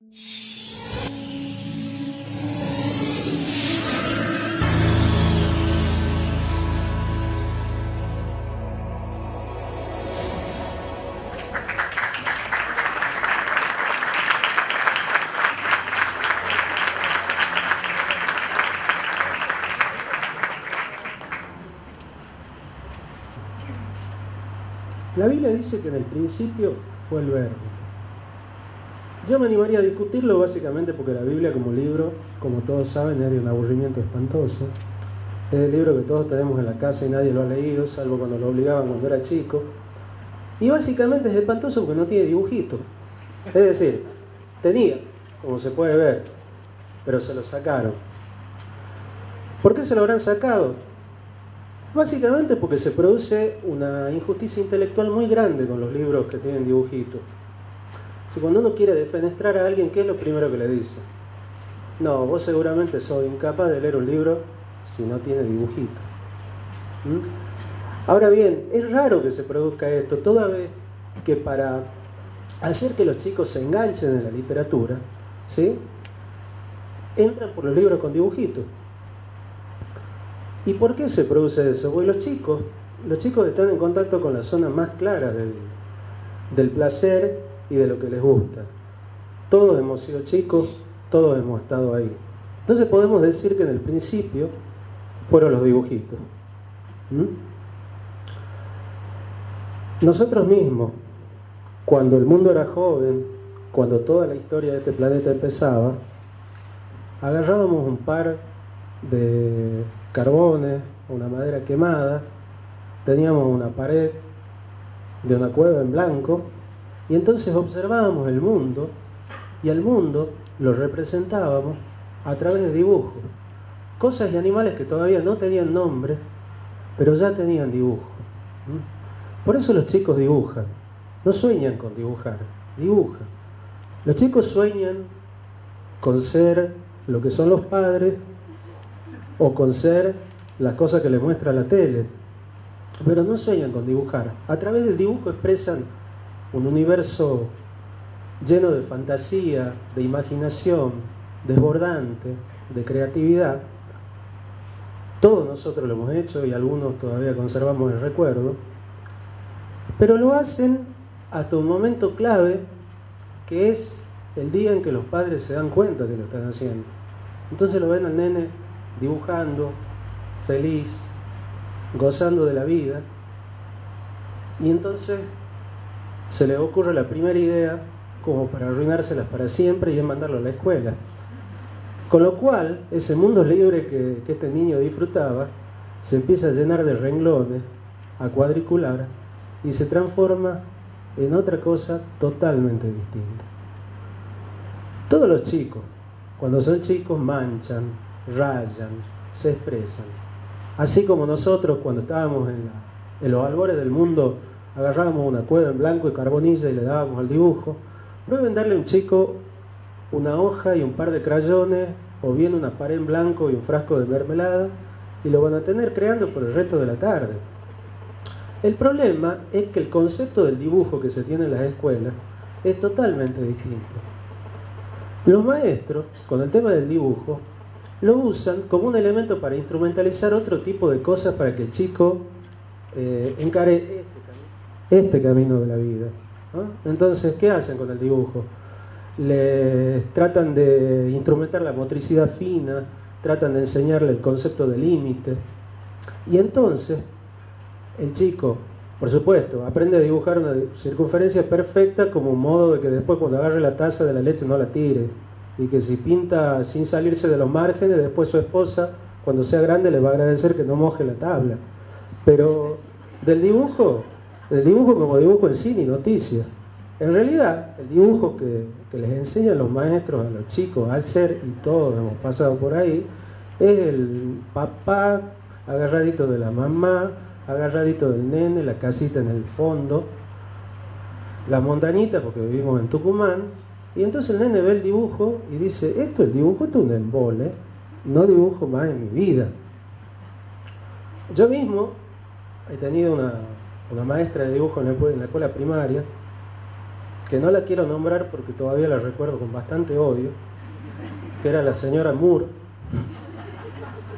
La Biblia dice que en el principio fue el verbo. Yo me animaría a discutirlo básicamente porque la Biblia como libro, como todos saben, es de un aburrimiento espantoso. Es el libro que todos tenemos en la casa y nadie lo ha leído, salvo cuando lo obligaban cuando era chico. Y básicamente es espantoso porque no tiene dibujitos. Es decir, tenía, como se puede ver, pero se lo sacaron. ¿Por qué se lo habrán sacado? Básicamente porque se produce una injusticia intelectual muy grande con los libros que tienen dibujitos. Si cuando uno quiere defenestrar a alguien, ¿qué es lo primero que le dice? No, vos seguramente sos incapaz de leer un libro si no tiene dibujitos. Ahora bien, es raro que se produzca esto, toda vez que para hacer que los chicos se enganchen en la literatura, ¿sí?, entran por los libros con dibujitos. ¿Y por qué se produce eso? Porque los chicos están en contacto con la zona más clara del placer y de lo que les gusta. Todos hemos sido chicos, todos hemos estado ahí. Entonces podemos decir que en el principio fueron los dibujitos. Nosotros mismos, cuando el mundo era joven, cuando toda la historia de este planeta empezaba, agarrábamos un par de carbones, una madera quemada, teníamos una pared de una cueva en blanco y entonces observábamos el mundo y al mundo lo representábamos a través de dibujos, cosas y animales que todavía no tenían nombre pero ya tenían dibujo. Por eso los chicos dibujan, no sueñan con dibujar, dibujan. Los chicos sueñan con ser lo que son los padres o con ser las cosas que les muestra la tele, pero no sueñan con dibujar. A través del dibujo expresan un universo lleno de fantasía, de imaginación, desbordante, de creatividad. Todos nosotros lo hemos hecho y algunos todavía conservamos el recuerdo, pero lo hacen hasta un momento clave, que es el día en que los padres se dan cuenta que lo están haciendo. Entonces lo ven al nene dibujando, feliz, gozando de la vida, y entonces se le ocurre la primera idea como para arruinárselas para siempre, y es mandarlo a la escuela. Con lo cual, ese mundo libre que este niño disfrutaba se empieza a llenar de renglones, a cuadricular, y se transforma en otra cosa totalmente distinta. Todos los chicos, cuando son chicos, manchan, rayan, se expresan. Así como nosotros, cuando estábamos en los albores del mundo, agarrábamos una cueva en blanco y carbonilla y le dábamos al dibujo. Prueben darle a un chico una hoja y un par de crayones, o bien una pared en blanco y un frasco de mermelada, y lo van a tener creando por el resto de la tarde. El problema es que el concepto del dibujo que se tiene en las escuelas es totalmente distinto. Los maestros, con el tema del dibujo, lo usan como un elemento para instrumentalizar otro tipo de cosas para que el chico encare este camino de la vida, ¿no? Entonces, ¿qué hacen con el dibujo? Les tratan de instrumentar la motricidad fina, tratan de enseñarle el concepto de límite, y entonces el chico, por supuesto, aprende a dibujar una circunferencia perfecta como un modo de que después cuando agarre la taza de la leche no la tire, y que si pinta sin salirse de los márgenes, después su esposa, cuando sea grande, le va a agradecer que no moje la tabla. Pero del dibujo como dibujo en sí ni noticia. En realidad, el dibujo que les enseñan los maestros a los chicos a hacer, y todos hemos pasado por ahí, es el papá agarradito de la mamá, agarradito del nene, la casita en el fondo, la montañita, porque vivimos en Tucumán, y entonces el nene ve el dibujo y dice, el dibujo es un embole, no dibujo más en mi vida. Yo mismo he tenido una maestra de dibujo en la escuela primaria que no la quiero nombrar porque todavía la recuerdo con bastante odio, que era la señora Moore.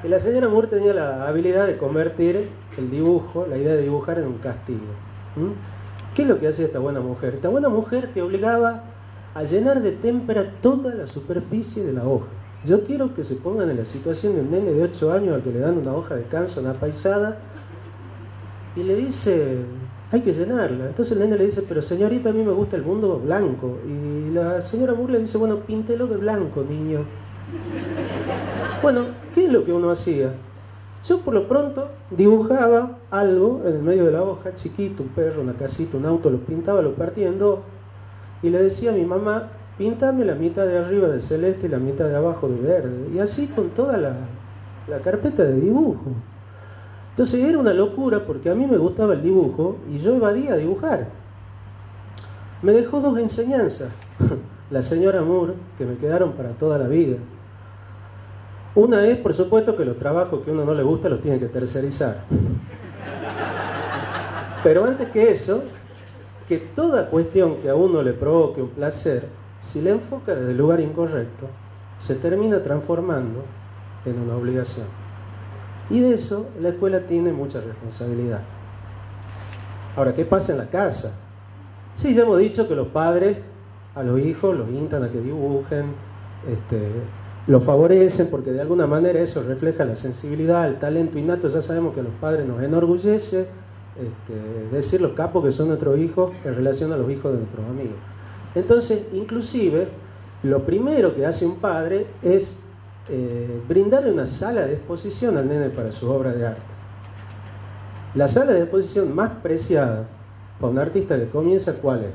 Y la señora Moore tenía la habilidad de convertir el dibujo, la idea de dibujar, en un castigo. ¿Qué es lo que hacía esta buena mujer? Esta buena mujer te obligaba a llenar de témpera toda la superficie de la hoja. Yo quiero que se pongan en la situación de un nene de 8 años al que le dan una hoja de canso, una paisada, y le dice, hay que llenarla. Entonces el nene le dice, pero señorita, a mí me gusta el mundo blanco. Y la señora Moore le dice, bueno, píntelo de blanco, niño. Bueno, ¿qué es lo que uno hacía? Yo por lo pronto dibujaba algo en el medio de la hoja, chiquito, un perro, una casita, un auto, lo pintaba, lo partía en dos, y le decía a mi mamá, píntame la mitad de arriba de celeste y la mitad de abajo de verde. Y así con toda la carpeta de dibujo. Entonces era una locura porque a mí me gustaba el dibujo y yo evadía a dibujar. Me dejó dos enseñanzas, la señora Moore, que me quedaron para toda la vida. Una es, por supuesto, que los trabajos que a uno no le gusta los tiene que tercerizar. Pero antes que eso, que toda cuestión que a uno le provoque un placer, si le enfoca desde el lugar incorrecto, se termina transformando en una obligación. Y de eso la escuela tiene mucha responsabilidad. Ahora, ¿qué pasa en la casa? Sí, ya hemos dicho que los padres a los hijos los instan a que dibujen, lo favorecen porque de alguna manera eso refleja la sensibilidad, el talento innato. Ya sabemos que a los padres nos enorgullece decir los capos que son nuestros hijos en relación a los hijos de nuestros amigos. Entonces, inclusive, lo primero que hace un padre es brindarle una sala de exposición al nene para su obra de arte. La sala de exposición más preciada para un artista que comienza, ¿cuál es?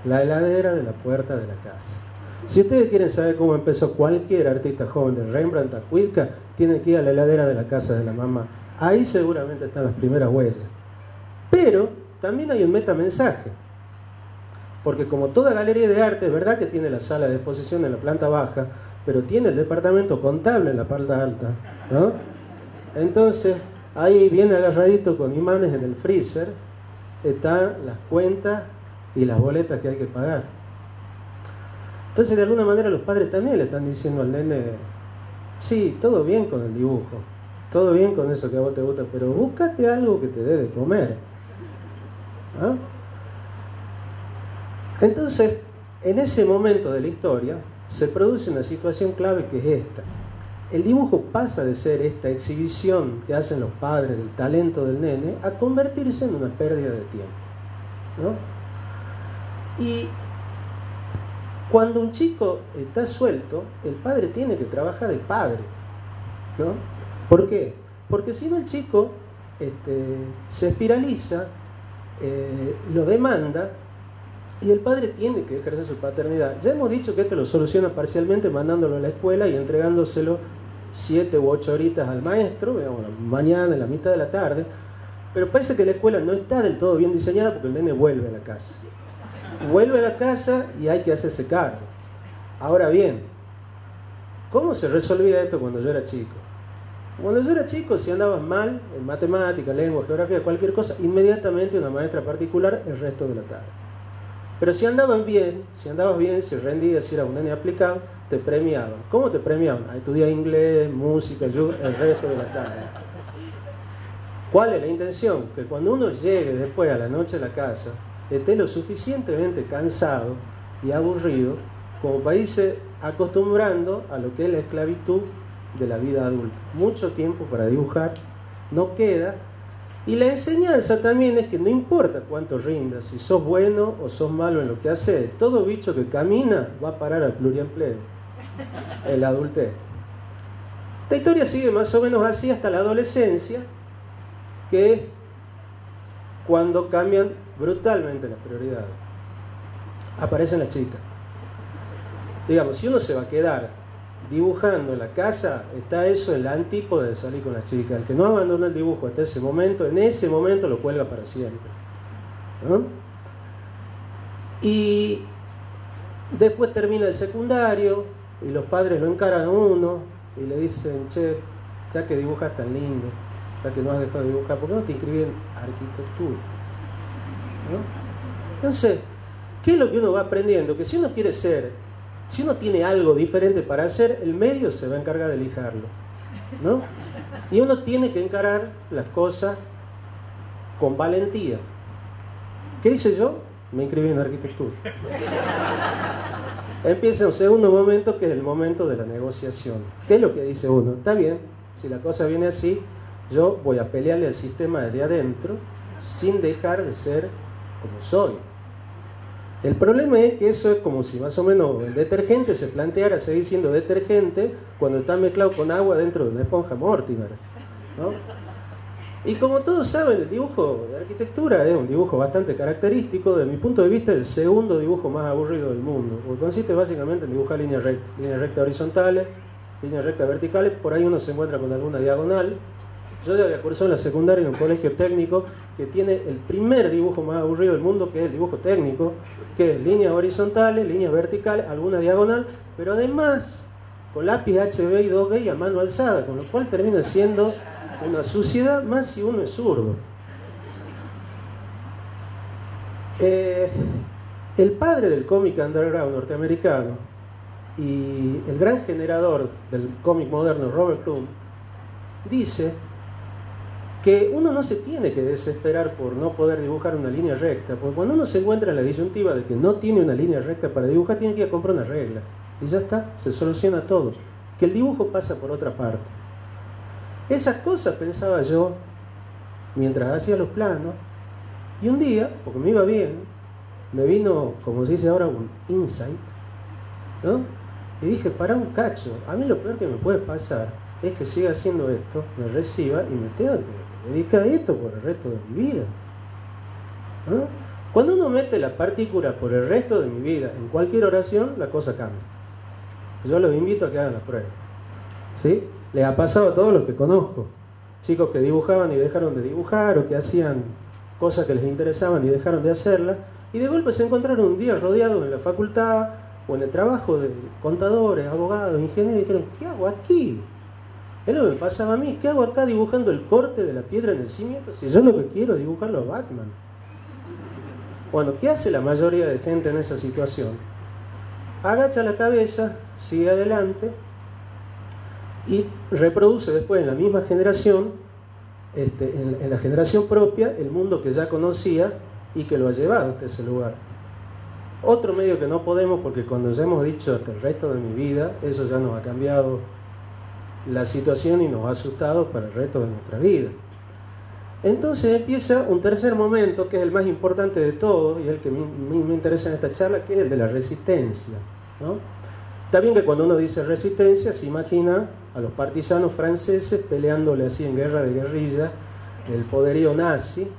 La heladera de la puerta de la casa. Si ustedes quieren saber cómo empezó cualquier artista joven, de Rembrandt a Cuilca, tienen que ir a la heladera de la casa de la mamá. Ahí seguramente están las primeras huellas. Pero también hay un metamensaje. Porque como toda galería de arte, es verdad que tiene la sala de exposición en la planta baja, pero tiene el departamento contable en la parte alta, ¿no? Entonces, ahí viene agarradito con imanes en el freezer, están las cuentas y las boletas que hay que pagar. Entonces, de alguna manera, los padres también le están diciendo al nene, sí, todo bien con el dibujo, todo bien con eso que a vos te gusta, pero búscate algo que te dé de comer. ¿Ah? Entonces, en ese momento de la historia, se produce una situación clave que es esta. El dibujo pasa de ser esta exhibición que hacen los padres del talento del nene a convertirse en una pérdida de tiempo, ¿no? Y cuando un chico está suelto, el padre tiene que trabajar de padre, ¿no? ¿Por qué? Porque si no el chico se espiraliza, lo demanda, y el padre tiene que ejercer su paternidad. Ya hemos dicho que esto lo soluciona parcialmente mandándolo a la escuela y entregándoselo 7 u 8 horitas al maestro, digamos, mañana, en la mitad de la tarde. Pero parece que la escuela no está del todo bien diseñada porque el nene vuelve a la casa. Vuelve a la casa y hay que hacerse cargo. Ahora bien, ¿cómo se resolvía esto cuando yo era chico? Cuando yo era chico, si andabas mal en matemática, lengua, geografía, cualquier cosa, inmediatamente una maestra particular el resto de la tarde. Pero si andabas bien, si rendías, si eras un nene aplicado, te premiaban. ¿Cómo te premiaban? A estudiar inglés, música, el resto de la tarde. ¿Cuál es la intención? Que cuando uno llegue después a la noche a la casa, esté lo suficientemente cansado y aburrido como para irse acostumbrando a lo que es la esclavitud de la vida adulta. Mucho tiempo para dibujar no queda. Y la enseñanza también es que no importa cuánto rindas, si sos bueno o sos malo en lo que haces, todo bicho que camina va a parar al pluriempleo, en la adultez. La historia sigue más o menos así hasta la adolescencia, que es cuando cambian brutalmente las prioridades. Aparecen las chicas. Digamos, si uno se va a quedar dibujando en la casa, está eso en la antípoda de salir con la chica. El que no abandona el dibujo hasta ese momento, en ese momento lo cuelga para siempre, ¿no? Y después termina el secundario y los padres lo encaran a uno y le dicen, che, ya que dibujas tan lindo, ya que no has dejado de dibujar, ¿por qué no te inscribí en arquitectura? ¿No? Entonces, ¿Qué es lo que uno va aprendiendo? Que si uno quiere ser, si uno tiene algo diferente para hacer, el medio se va a encargar de lijarlo, ¿no? Y uno tiene que encarar las cosas con valentía. ¿Qué hice yo? Me inscribí en arquitectura. Empieza un segundo momento, que es el momento de la negociación. ¿Qué es lo que dice uno? Está bien, si la cosa viene así, yo voy a pelearle al sistema desde adentro sin dejar de ser como soy. El problema es que eso es como si más o menos el detergente se planteara seguir siendo detergente cuando está mezclado con agua dentro de una esponja Mortimer, ¿no? Y como todos saben, el dibujo de arquitectura es un dibujo bastante característico. De mi punto de vista, el segundo dibujo más aburrido del mundo, porque consiste básicamente en dibujar líneas rectas horizontales, líneas rectas verticales. Por ahí uno se encuentra con alguna diagonal. Yo ya había cursado en la secundaria en un colegio técnico que tiene el primer dibujo más aburrido del mundo, que es el dibujo técnico, que es líneas horizontales, líneas verticales, alguna diagonal, pero además con lápiz HB y 2B y a mano alzada, con lo cual termina siendo una suciedad, más si uno es zurdo. El padre del cómic underground norteamericano y el gran generador del cómic moderno, Robert Crumb, dice que uno no se tiene que desesperar por no poder dibujar una línea recta, porque cuando uno se encuentra en la disyuntiva de que no tiene una línea recta para dibujar, tiene que ir a comprar una regla, y ya está, se soluciona todo, que el dibujo pasa por otra parte. Esas cosas pensaba yo mientras hacía los planos, y un día, porque me iba bien, me vino, como se dice ahora, un insight, ¿no? Y dije, para un cacho, a mí lo peor que me puede pasar es que siga haciendo esto, me reciba y me tenga que dedicar a esto por el resto de mi vida, ¿no? Cuando uno mete la partícula por el resto de mi vida en cualquier oración, la cosa cambia. Yo los invito a que hagan la prueba, ¿sí? Les ha pasado a todos los que conozco, chicos que dibujaban y dejaron de dibujar, o que hacían cosas que les interesaban y dejaron de hacerlas, y de golpe se encontraron un día rodeados en la facultad o en el trabajo de contadores, abogados, ingenieros, y dijeron, ¿qué hago aquí? Es lo que me pasaba a mí, ¿qué hago acá dibujando el corte de la piedra en el cimiento si yo lo que quiero es dibujarlo a Batman? Bueno, ¿qué hace la mayoría de gente en esa situación? Agacha la cabeza, sigue adelante y reproduce después en la misma generación, en la generación propia, el mundo que ya conocía y que lo ha llevado hasta ese lugar. Otro medio que no podemos, porque cuando ya hemos dicho hasta el resto de mi vida, eso ya nos ha cambiado la situación y nos ha asustado para el resto de nuestra vida. Entonces empieza un tercer momento, que es el más importante de todo y el que me interesa en esta charla, que es el de la resistencia, ¿no? Está bien que cuando uno dice resistencia se imagina a los partisanos franceses peleándole así en guerra de guerrilla el poderío nazi,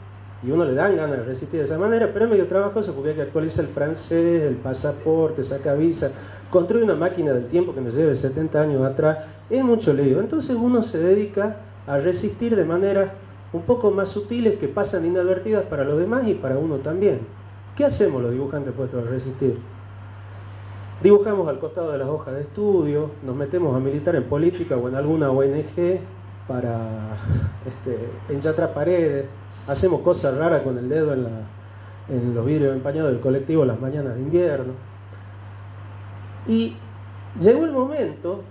y uno le dan ganas de resistir de esa manera, pero es medio trabajoso porque hay que actualizar el francés, el pasaporte, saca visa, construir una máquina del tiempo que nos lleve 70 años atrás, es mucho lío. Entonces uno se dedica a resistir de maneras un poco más sutiles que pasan inadvertidas para los demás y para uno también. ¿Qué hacemos los dibujantes puestos a resistir? Dibujamos al costado de las hojas de estudio, nos metemos a militar en política o en alguna ONG para enchastrar paredes, hacemos cosas raras con el dedo en los vidrios empañados del colectivo las mañanas de invierno. Y llegó el momento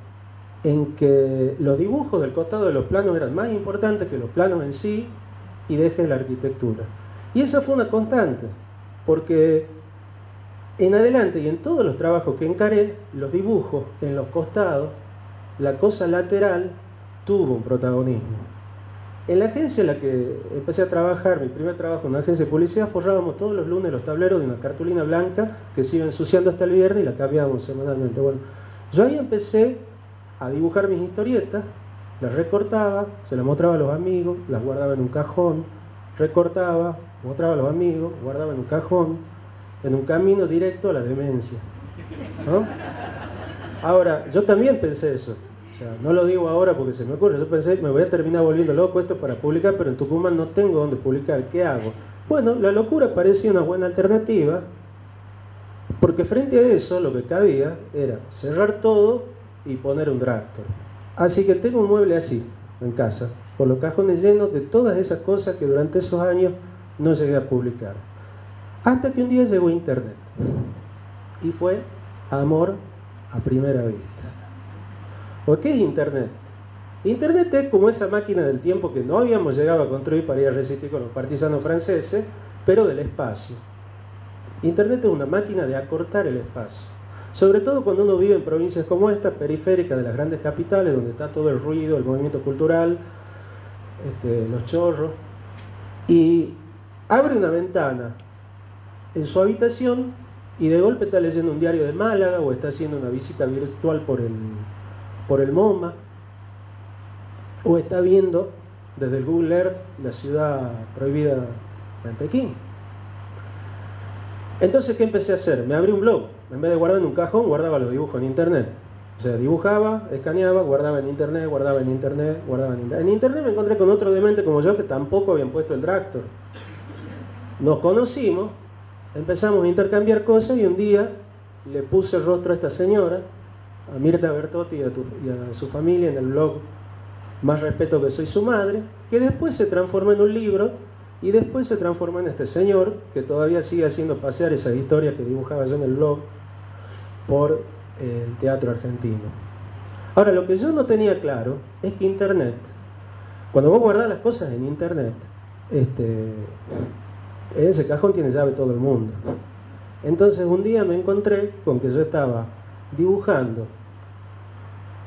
en que los dibujos del costado de los planos eran más importantes que los planos en sí, y dejé la arquitectura. Y esa fue una constante, porque en adelante y en todos los trabajos que encaré, los dibujos en los costados, la cosa lateral, tuvo un protagonismo. En la agencia en la que empecé a trabajar, mi primer trabajo en una agencia de publicidad, forrábamos todos los lunes los tableros de una cartulina blanca que se iba ensuciando hasta el viernes y la cambiábamos semanalmente. Bueno, yo ahí empecé a dibujar mis historietas, las recortaba, se las mostraba a los amigos, las guardaba en un cajón, recortaba, mostraba a los amigos, guardaba en un cajón, en un camino directo a la demencia, ¿no? Ahora, yo también pensé eso. O sea, no lo digo ahora porque se me ocurre, yo pensé, me voy a terminar volviendo loco esto para publicar, pero en Tucumán no tengo dónde publicar, ¿qué hago? Bueno, la locura parecía una buena alternativa, porque frente a eso lo que cabía era cerrar todo y poner un dragster. Así que tengo un mueble así en casa, con los cajones llenos de todas esas cosas que durante esos años no llegué a publicar. Hasta que un día llegó Internet. Y fue amor a primera vista. ¿Por qué es Internet? Internet es como esa máquina del tiempo que no habíamos llegado a construir para ir a resistir con los partisanos franceses, pero del espacio. Internet es una máquina de acortar el espacio. Sobre todo cuando uno vive en provincias como esta, periféricas de las grandes capitales, donde está todo el ruido, el movimiento cultural, los chorros, y abre una ventana en su habitación y de golpe está leyendo un diario de Málaga o está haciendo una visita virtual por el MoMA o está viendo desde el Google Earth la ciudad prohibida en Pekín. Entonces, ¿qué empecé a hacer? Me abrí un blog. En vez de guardar en un cajón, guardaba los dibujos en internet. O sea, dibujaba, escaneaba, guardaba en internet, guardaba en internet, guardaba en internet. En internet me encontré con otro demente como yo que tampoco habían puesto el Dragtor. Nos conocimos, empezamos a intercambiar cosas y un día le puse el rostro a esta señora, a Mirta Bertotti y a su familia en el blog Más Respeto que Soy Su Madre, que después se transformó en un libro y después se transformó en este señor que todavía sigue haciendo pasear esas historias que dibujaba yo en el blog por el teatro argentino. Ahora, lo que yo no tenía claro es que Internet, cuando vos guardás las cosas en Internet, en ese cajón tiene llave todo el mundo. Entonces un día me encontré con que yo estaba dibujando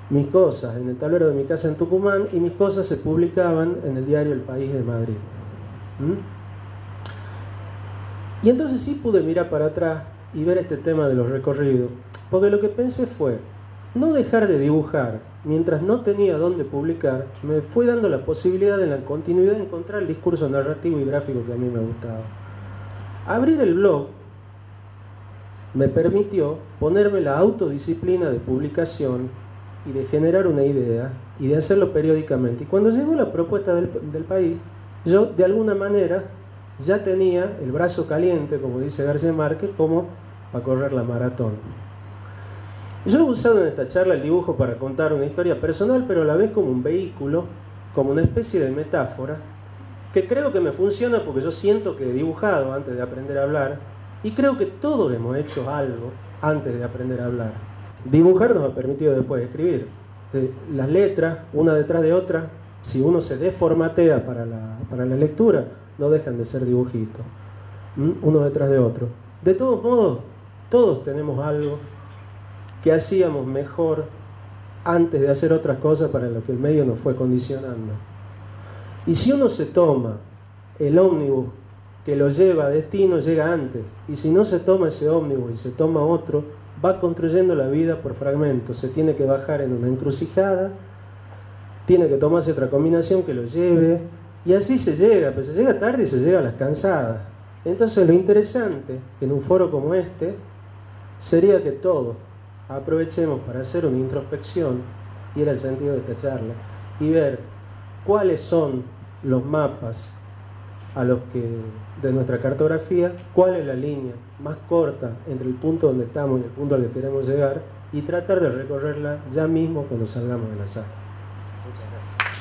mis cosas en el tablero de mi casa en Tucumán y mis cosas se publicaban en el diario El País de Madrid. Y entonces sí pude mirar para atrás y ver este tema de los recorridos, porque lo que pensé fue no dejar de dibujar mientras no tenía dónde publicar. Me fue dando la posibilidad en la continuidad de encontrar el discurso narrativo y gráfico que a mí me gustaba. Abrir el blog me permitió ponerme la autodisciplina de publicación y de generar una idea y de hacerlo periódicamente. Y cuando llegó la propuesta del País, yo de alguna manera ya tenía el brazo caliente, como dice García Márquez, como para correr la maratón. Yo he usado en esta charla el dibujo para contar una historia personal, pero a la vez como un vehículo, como una especie de metáfora, que creo que me funciona porque yo siento que he dibujado antes de aprender a hablar, y creo que todos hemos hecho algo antes de aprender a hablar. Dibujar nos ha permitido después escribir. Las letras, una detrás de otra, si uno se desformatea para la lectura, no dejan de ser dibujitos, uno detrás de otro. De todos modos, todos tenemos algo que hacíamos mejor antes de hacer otras cosas para lo que el medio nos fue condicionando. Y si uno se toma el ómnibus que lo lleva a destino, llega antes. Y si no se toma ese ómnibus y se toma otro, va construyendo la vida por fragmentos. Se tiene que bajar en una encrucijada, tiene que tomarse otra combinación que lo lleve, y así se llega, pero se llega tarde y se llega a las cansadas. Entonces lo interesante en un foro como este sería que todos aprovechemos para hacer una introspección, y era el sentido de esta charla, y ver cuáles son los mapas a los que, de nuestra cartografía, cuál es la línea más corta entre el punto donde estamos y el punto al que queremos llegar, y tratar de recorrerla ya mismo cuando salgamos de la sala. Muchas gracias.